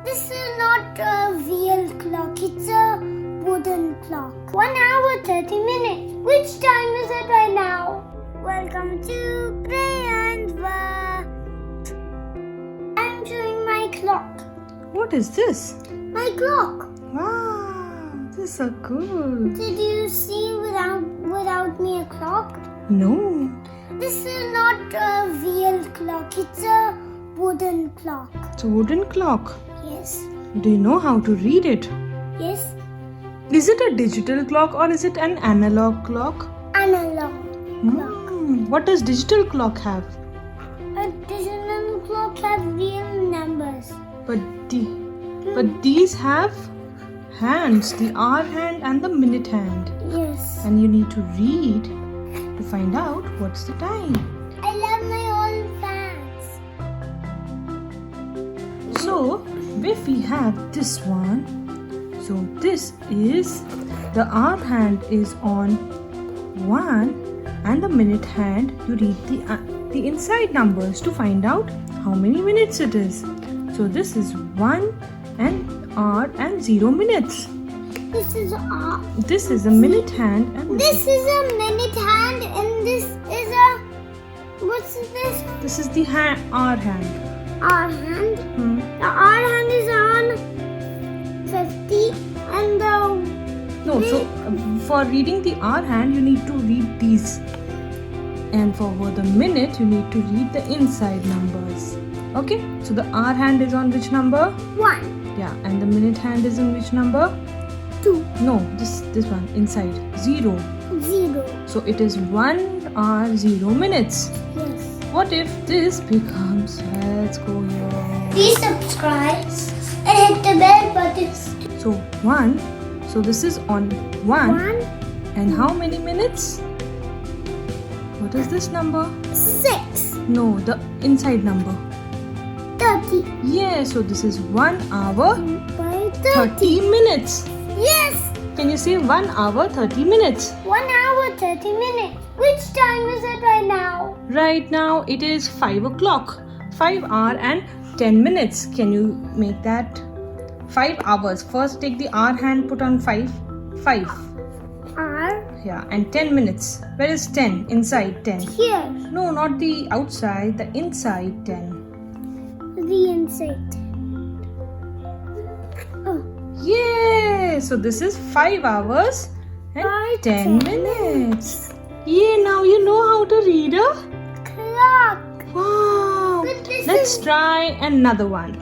This is not a real clock, it's a wooden clock. 1 hour 30 minutes. Which time is it right now? Welcome to Prayan. I'm showing my clock. What is this? My clock. Wow, this is so cool. Did you see without me a clock? No. This is not a real clock, it's a wooden clock. It's a wooden clock. Yes. Do you know how to read it? Yes. Is it a digital clock or is it an analog clock? Analog clock. What does digital clock have? A digital clock has real numbers. But these have hands, the hour hand and the minute hand. Yes. And you need to read to find out what's the time. I love my old fans. So, if we have this one, so this is the hour hand is on 1 and the minute hand you read the inside numbers to find out how many minutes it is. So this is 1 and hour and 0 minutes. This is This is a minute hand and this is a minute hand and this is a what's this? this is the hour hand. Hour hand. The hour hand is on 50 and the So for reading the hour hand you need to read these, and for the minute you need to read the inside numbers. Okay, so the hour hand is on which number? 1, Yeah, and the minute hand is in which number? 2, No, this one inside 0. 0. So it is 1 hour 0 minutes. Yes. What if this becomes? Let's go here. Please subscribe and hit the bell button. So 1. So this is on 1. 1, And how many minutes? What is this number? 6, No, the inside number. 30. Yeah, so this is 1 hour By 30 minutes. Yes. Can you say 1 hour 30 minutes? 1 hour 30 minutes. Which time is it right now? Right now it is 5 o'clock. 5 hour and 10 minutes. Can you make that? 5 hours. First take the hour hand, put on 5. 5. Hour. Yeah, and 10 minutes. Where is 10? Inside 10. Here. No, not the outside, the inside 10. The inside. Oh. Yeah, so this is 5 hours and By 10 minutes. Yeah, now you know how to read a Clock. wow. But this Let's is- try another one.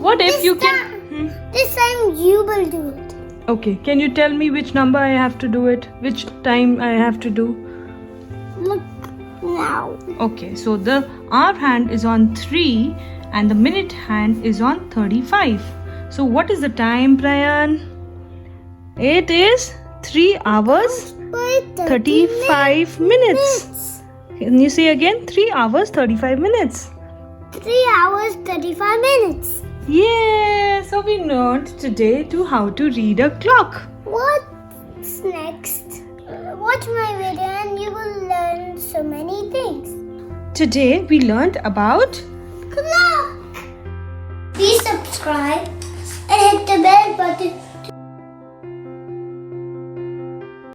What if This you can? time- This time you will do it. Okay, can you tell me which number I have to do it? Which time I have to do? Look now. Okay, so the hour hand is on 3 and the minute hand is on 35. So what is the time, Prayan? It is 3 hours By 35 minutes. Can you say again? 3 hours 35 minutes. 3 hours 35 minutes. Yeah, so we learned today how to read a clock. What's next? Watch my video and you will learn so many things. Today we learned about Clock. Please subscribe and hit the bell button